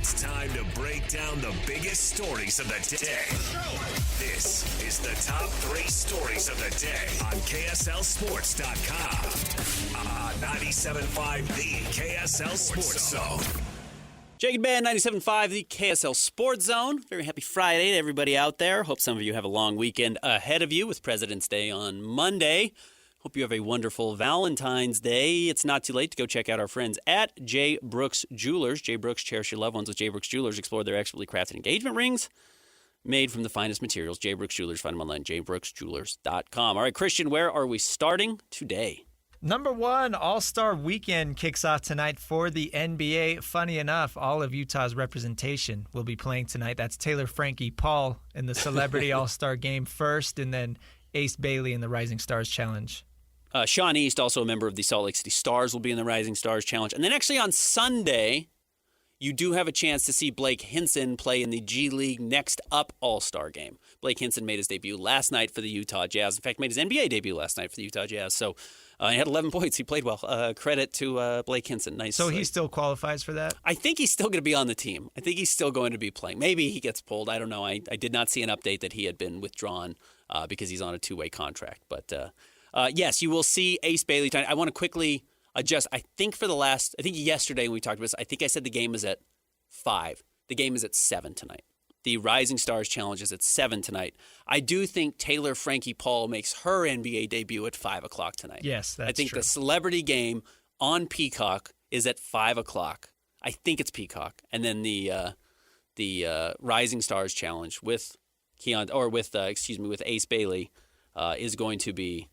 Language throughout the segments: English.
It's time to break down the biggest stories of the day. This is the top 3 stories of the day on KSLSports.com. 97.5, the KSL Sports Zone. Jake and Ben, 97.5, the KSL Sports Zone. Very happy Friday to everybody out there. Hope some of you have a long weekend ahead of you with President's Day on Monday. Hope you have a wonderful Valentine's Day. It's not too late to go check out our friends at J. Brooks Jewelers. J. Brooks, cherish your loved ones with J. Brooks Jewelers. Explore their expertly crafted engagement rings made from the finest materials. J. Brooks Jewelers. Find them online, jbrooksjewelers.com. All right, Christian, where are we starting today? Number 1, All-Star Weekend kicks off tonight for the NBA. Funny enough, all of Utah's representation will be playing tonight. That's Taylor Frankie Paul in the Celebrity All-Star Game first, and then Ace Bailey in the Rising Stars Challenge. Sean East, also a member of the Salt Lake City Stars, will be in the Rising Stars Challenge. And then actually on Sunday, you do have a chance to see Blake Hinson play in the G League Next Up All-Star Game. Blake Hinson made his debut last night for the Utah Jazz. In fact, made his NBA debut last night for the Utah Jazz. So he had 11 points. He played well. Credit to Blake Hinson. Nice. So he still qualifies for that? I think he's still going to be on the team. I think he's still going to be playing. Maybe he gets pulled. I don't know. I did not see an update that he had been withdrawn because he's on a 2-way contract. But yes, you will see Ace Bailey tonight. I want to quickly adjust. I think yesterday when we talked about this, I think I said the game is at 5. The game is at 7 tonight. The Rising Stars Challenge is at 7 tonight. I do think Taylor Frankie Paul makes her NBA debut at 5 o'clock tonight. Yes, that's I think true. the celebrity game on Peacock is at 5 o'clock. I think it's Peacock. And then the Rising Stars Challenge with Ace Bailey is going to be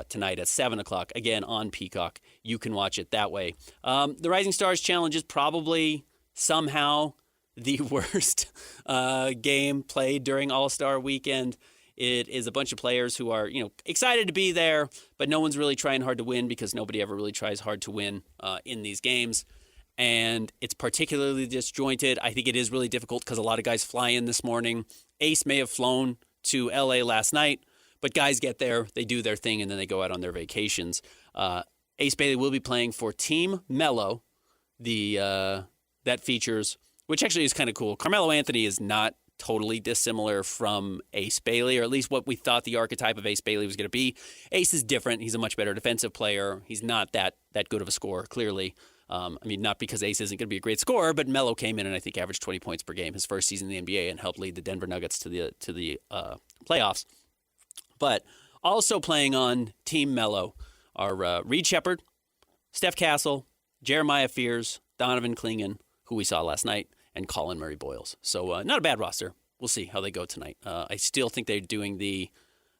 tonight at 7 o'clock, again on Peacock. You can watch it that way. The Rising Stars Challenge is probably somehow the worst game played during All-Star Weekend. It is a bunch of players who are, excited to be there, but no one's really trying hard to win because nobody ever really tries hard to win in these games. And it's particularly disjointed. I think it is really difficult because a lot of guys fly in this morning. Ace may have flown to L.A. last night, but guys get there, they do their thing, and then they go out on their vacations. Ace Bailey will be playing for Team Mello, that features, which actually is kind of cool. Carmelo Anthony is not totally dissimilar from Ace Bailey, or at least what we thought the archetype of Ace Bailey was going to be. Ace is different. He's a much better defensive player. He's not that good of a scorer, clearly. Not because Ace isn't going to be a great scorer, but Melo came in and I think averaged 20 points per game his first season in the NBA and helped lead the Denver Nuggets to the playoffs. But also playing on Team Mello are Reed Shepherd, Steph Castle, Jeremiah Fears, Donovan Clingan, who we saw last night, and Colin Murray Boyles. So not a bad roster. We'll see how they go tonight. I still think they're doing the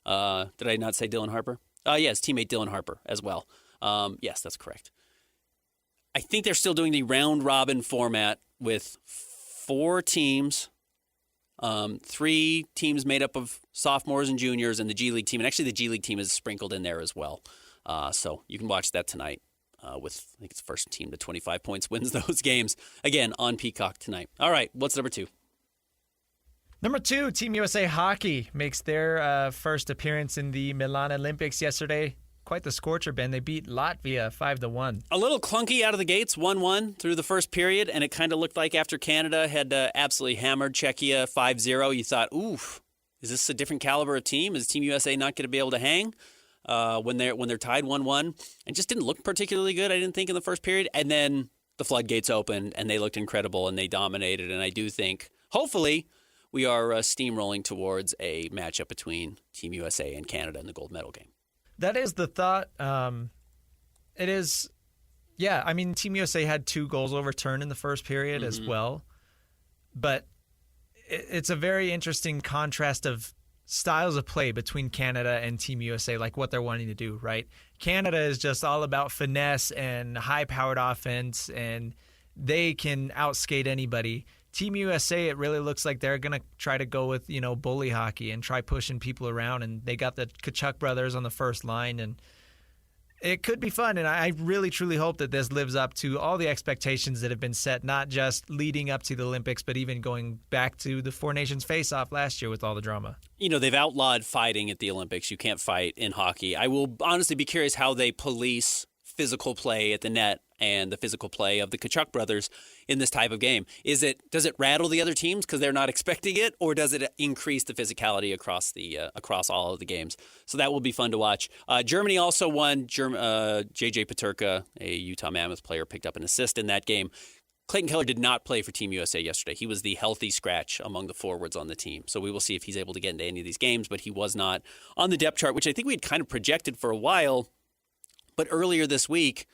did I not say Dylan Harper? Yes, teammate Dylan Harper as well. Yes, that's correct. I think they're still doing the round-robin format with 4 teams, 3 teams made up of sophomores and juniors, and the G League team. And actually the G League team is sprinkled in there as well. So you can watch that tonight. With, I think it's the first team to 25 points wins those games. Again, on Peacock tonight. All right, what's number 2? Number 2, Team USA Hockey makes their first appearance in the Milan Olympics yesterday. Quite the scorcher, Ben. They beat Latvia 5-1. A little clunky out of the gates, 1-1 through the first period, and it kind of looked like after Canada had absolutely hammered Czechia 5-0, you thought, oof, is this a different caliber of team? Is Team USA not going to be able to hang? When they're tied 1-1, and just didn't look particularly good, I didn't think, in the first period. And then the floodgates opened, and they looked incredible, and they dominated. And I do think, hopefully, we are steamrolling towards a matchup between Team USA and Canada in the gold medal game. That is the thought. It is, yeah, I mean, Team USA had 2 goals overturned in the first period as well. But it's a very interesting contrast of styles of play between Canada and Team USA, like what they're wanting to do, right? Canada is just all about finesse and high-powered offense, and they can outskate anybody. Team USA, it really looks like they're going to try to go with, bully hockey and try pushing people around, and they got the Tkachuk brothers on the first line, and it could be fun, and I really, truly hope that this lives up to all the expectations that have been set, not just leading up to the Olympics, but even going back to the Four Nations face-off last year with all the drama. They've outlawed fighting at the Olympics. You can't fight in hockey. I will honestly be curious how they police physical play at the net and the physical play of the Kachuk brothers in this type of game. Does it rattle the other teams because they're not expecting it, or does it increase the physicality across all of the games? So that will be fun to watch. Germany also won. J.J. Peterka, a Utah Mammoth player, picked up an assist in that game. Clayton Keller did not play for Team USA yesterday. He was the healthy scratch among the forwards on the team. So we will see if he's able to get into any of these games, but he was not on the depth chart, which I think we had kind of projected for a while. But earlier this week,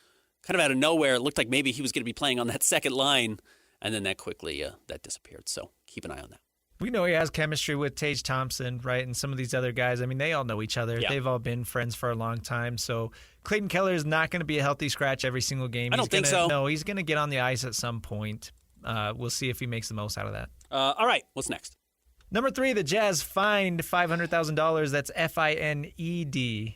kind of out of nowhere, it looked like maybe he was going to be playing on that second line, and then that quickly that disappeared. So keep an eye on that. We know he has chemistry with Tage Thompson, right, and some of these other guys. I mean, they all know each other. Yeah. They've all been friends for a long time. So Clayton Keller is not going to be a healthy scratch every single game. I don't think so. No, he's going to get on the ice at some point. We'll see if he makes the most out of that. All right, what's next? Number 3, the Jazz fined $500,000. That's FINED.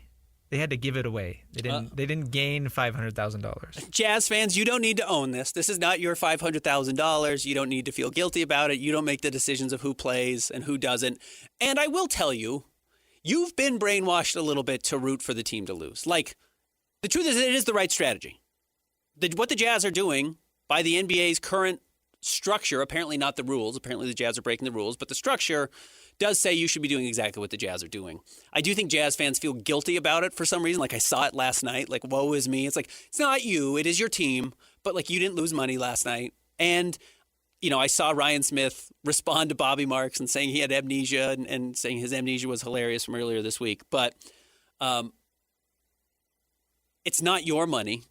They had to give it away. They didn't gain $500,000. Jazz fans, you don't need to own this. This is not your $500,000. You don't need to feel guilty about it. You don't make the decisions of who plays and who doesn't. And I will tell you, you've been brainwashed a little bit to root for the team to lose. Like, the truth is, it is the right strategy. What the Jazz are doing by the NBA's current structure, apparently not the rules. Apparently the Jazz are breaking the rules, but the structure does say you should be doing exactly what the Jazz are doing. I do think Jazz fans feel guilty about it for some reason. Like, I saw it last night. Like, woe is me. It's like, it's not you. It is your team. But, like, you didn't lose money last night. And, you know, I saw Ryan Smith respond to Bobby Marks and saying he had amnesia and saying his amnesia was hilarious from earlier this week. But it's not your money.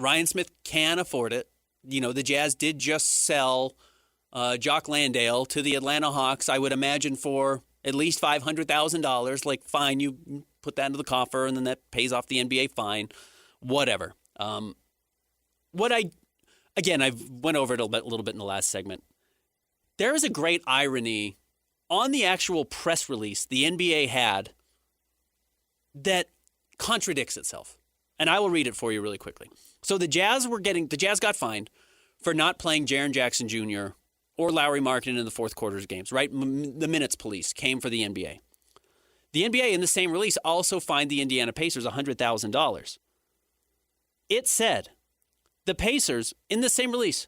Ryan Smith can afford it. You know, the Jazz did just sell Jock Landale to the Atlanta Hawks, I would imagine for at least $500,000. Like, fine, you put that into the coffer, and then that pays off the NBA fine. Whatever. I went over it a little bit in the last segment. There is a great irony on the actual press release the NBA had that contradicts itself. And I will read it for you really quickly. So the Jazz got fined for not playing Jaren Jackson Jr. or Lauri Markkanen in the fourth quarter's games, right? The minutes police came for the NBA. The NBA in the same release also fined the Indiana Pacers $100,000. It said the Pacers, in the same release,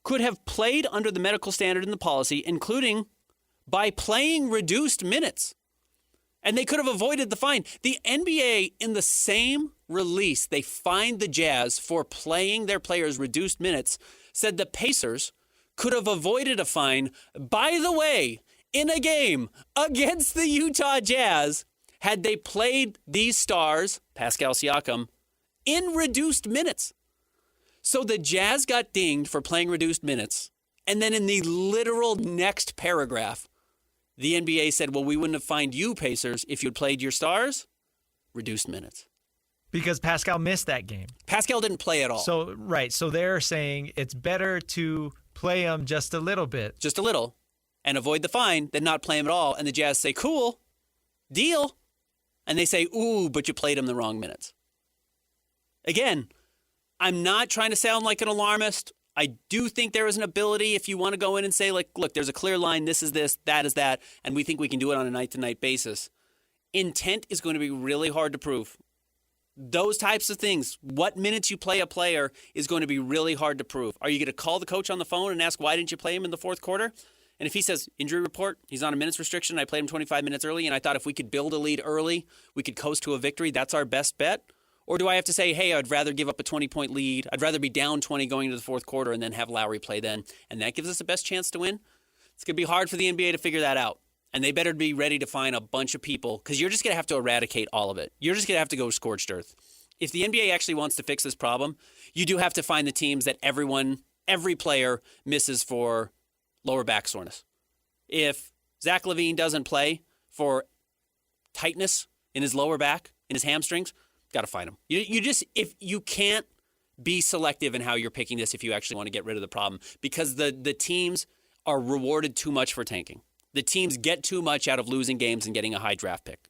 could have played under the medical standard in the policy, including by playing reduced minutes. And they could have avoided the fine. The NBA, in the same release, they fined the Jazz for playing their players reduced minutes, said the Pacers could have avoided a fine, by the way, in a game against the Utah Jazz, had they played these stars, Pascal Siakam, in reduced minutes. So the Jazz got dinged for playing reduced minutes, and then in the literal next paragraph, the NBA said, well, we wouldn't have fined you, Pacers, if you'd played your stars, reduced minutes. Because Pascal missed that game. Pascal didn't play at all. So they're saying it's better to play him just a little bit. Just a little, and avoid the fine than not play him at all. And the Jazz say, cool, deal. And they say, ooh, but you played him the wrong minutes. Again, I'm not trying to sound like an alarmist. I do think there is an ability, if you want to go in and say, like, look, there's a clear line, this is this, that is that, and we think we can do it on a night-to-night basis. Intent is going to be really hard to prove. Those types of things, what minutes you play a player is going to be really hard to prove. Are you going to call the coach on the phone and ask, why didn't you play him in the fourth quarter? And if he says, injury report, he's on a minutes restriction, I played him 25 minutes early, and I thought if we could build a lead early, we could coast to a victory, that's our best bet? Or do I have to say, hey, I'd rather give up a 20-point lead. I'd rather be down 20 going into the fourth quarter and then have Lowry play then. And that gives us the best chance to win? It's going to be hard for the NBA to figure that out. And they better be ready to find a bunch of people because you're just going to have to eradicate all of it. You're just going to have to go scorched earth. If the NBA actually wants to fix this problem, you do have to find the teams that every player misses for lower back soreness. If Zach LaVine doesn't play for tightness in his lower back, in his hamstrings, got to find him. If you can't be selective in how you're picking this if you actually want to get rid of the problem because the teams are rewarded too much for tanking. The teams get too much out of losing games and getting a high draft pick.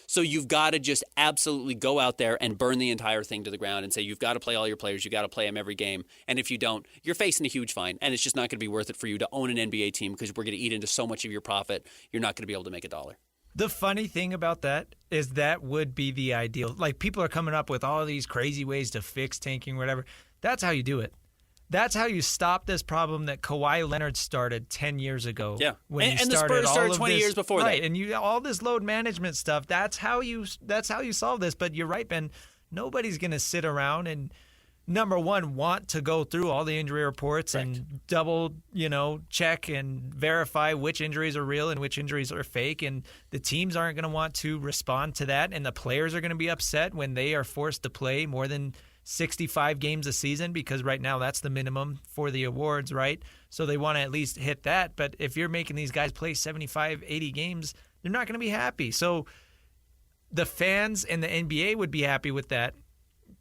So you've got to just absolutely go out there and burn the entire thing to the ground and say you've got to play all your players, you've got to play them every game. And if you don't, you're facing a huge fine. And it's just not going to be worth it for you to own an NBA team because we're going to eat into so much of your profit, you're not going to be able to make a dollar. The funny thing about that is that would be the ideal. Like, people are coming up with all these crazy ways to fix tanking, whatever. That's how you do it. That's how you stop this problem that Kawhi Leonard started 10 years ago. Yeah, when and the Spurs started 20 years before that. Right, and all this load management stuff. That's how you solve this. But you're right, Ben. Nobody's going to sit around and, number one, want to go through all the injury reports and double, check and verify which injuries are real and which injuries are fake. And the teams aren't going to want to respond to that. And the players are going to be upset when they are forced to play more than 65 games a season, because right now that's the minimum for the awards, right? So they want to at least hit that. But if you're making these guys play 75, 80 games, they're not going to be happy. So the fans and the NBA would be happy with that.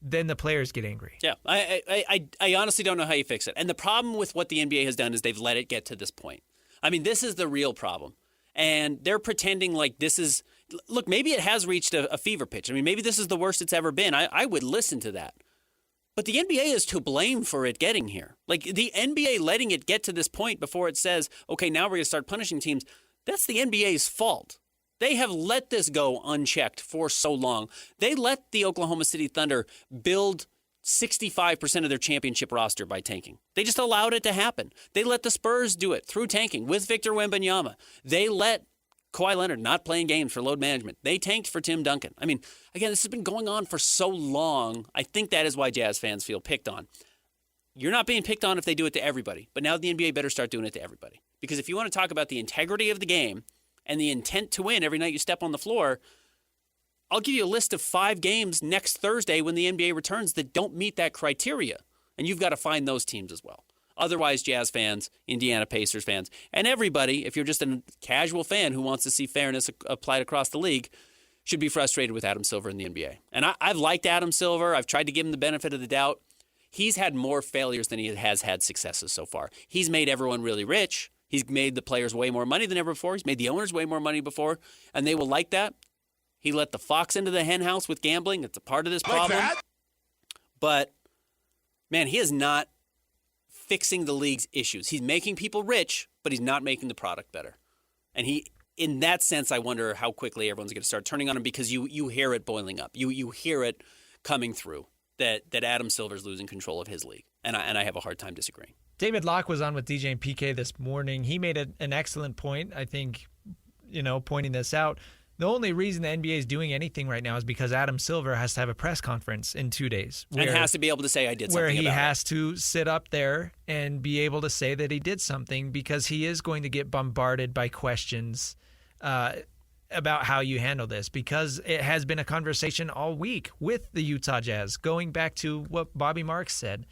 Then the players get angry. Yeah, I honestly don't know how you fix it. And the problem with what the NBA has done is they've let it get to this point. I mean, this is the real problem. And they're pretending like this is – look, maybe it has reached a fever pitch. I mean, maybe this is the worst it's ever been. I would listen to that. But the NBA is to blame for it getting here. Like, the NBA letting it get to this point before it says, okay, now we're going to start punishing teams, that's the NBA's fault. They have let this go unchecked for so long. They let the Oklahoma City Thunder build 65% of their championship roster by tanking. They just allowed it to happen. They let the Spurs do it through tanking with Victor Wembanyama. They let Kawhi Leonard not playing games for load management. They tanked for Tim Duncan. I mean, again, this has been going on for so long. I think that is why Jazz fans feel picked on. You're not being picked on if they do it to everybody, but now the NBA better start doing it to everybody. Because if you want to talk about the integrity of the game and the intent to win every night you step on the floor, I'll give you a list of 5 games next Thursday when the NBA returns that don't meet that criteria. And you've got to find those teams as well. Otherwise, Jazz fans, Indiana Pacers fans, and everybody, if you're just a casual fan who wants to see fairness applied across the league, should be frustrated with Adam Silver in the NBA. And I've liked Adam Silver. I've tried to give him the benefit of the doubt. He's had more failures than he has had successes so far. He's made everyone really rich. He's made the players way more money than ever before. He's made the owners way more money before, and they will like that. He let the fox into the hen house with gambling. It's a part of this problem. Like that? But, man, he is not fixing the league's issues. He's making people rich, but he's not making the product better. And in that sense, I wonder how quickly everyone's going to start turning on him, because you hear it boiling up. You hear it coming through that Adam Silver's losing control of his league. And I have a hard time disagreeing. David Locke was on with DJ and PK this morning. He made an excellent point, I think, pointing this out. The only reason the NBA is doing anything right now is because Adam Silver has to have a press conference in 2 days. And has to be able to say, I did something about it. Where he has to sit up there and be able to say that he did something, because he is going to get bombarded by questions about how you handle this, because it has been a conversation all week with the Utah Jazz, going back to what Bobby Marks said.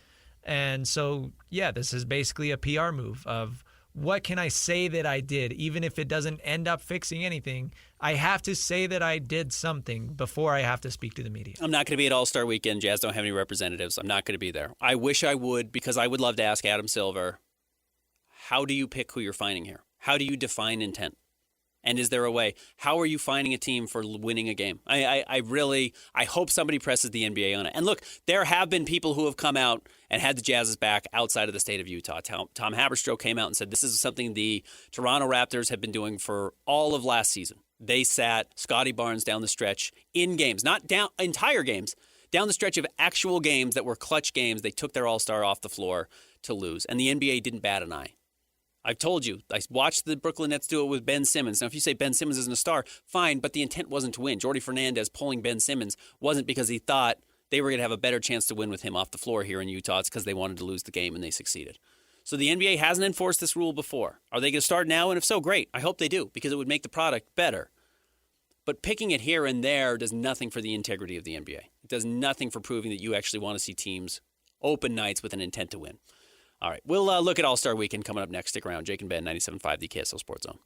And so, yeah, this is basically a PR move of, what can I say that I did? Even if it doesn't end up fixing anything, I have to say that I did something before I have to speak to the media. I'm not going to be at All-Star Weekend. Jazz don't have any representatives. I'm not going to be there. I wish I would, because I would love to ask Adam Silver, how do you pick who you're finding here? How do you define intent? And is there a way? How are you finding a team for winning a game? I hope somebody presses the NBA on it. And look, there have been people who have come out and had the Jazz's back outside of the state of Utah. Tom Haberstroh came out and said this is something the Toronto Raptors have been doing for all of last season. They sat Scotty Barnes down the stretch in games, not down entire games, down the stretch of actual games that were clutch games. They took their all-star off the floor to lose, and the NBA didn't bat an eye. I've told you, I watched the Brooklyn Nets do it with Ben Simmons. Now, if you say Ben Simmons isn't a star, fine, but the intent wasn't to win. Jordi Fernandez pulling Ben Simmons wasn't because he thought they were going to have a better chance to win with him off the floor here in Utah. It's because they wanted to lose the game, and they succeeded. So the NBA hasn't enforced this rule before. Are they going to start now? And if so, great. I hope they do, because it would make the product better. But picking it here and there does nothing for the integrity of the NBA. It does nothing for proving that you actually want to see teams open nights with an intent to win. All right, we'll look at All-Star Weekend coming up next. Stick around. Jake and Ben, 97.5, the KSL Sports Zone.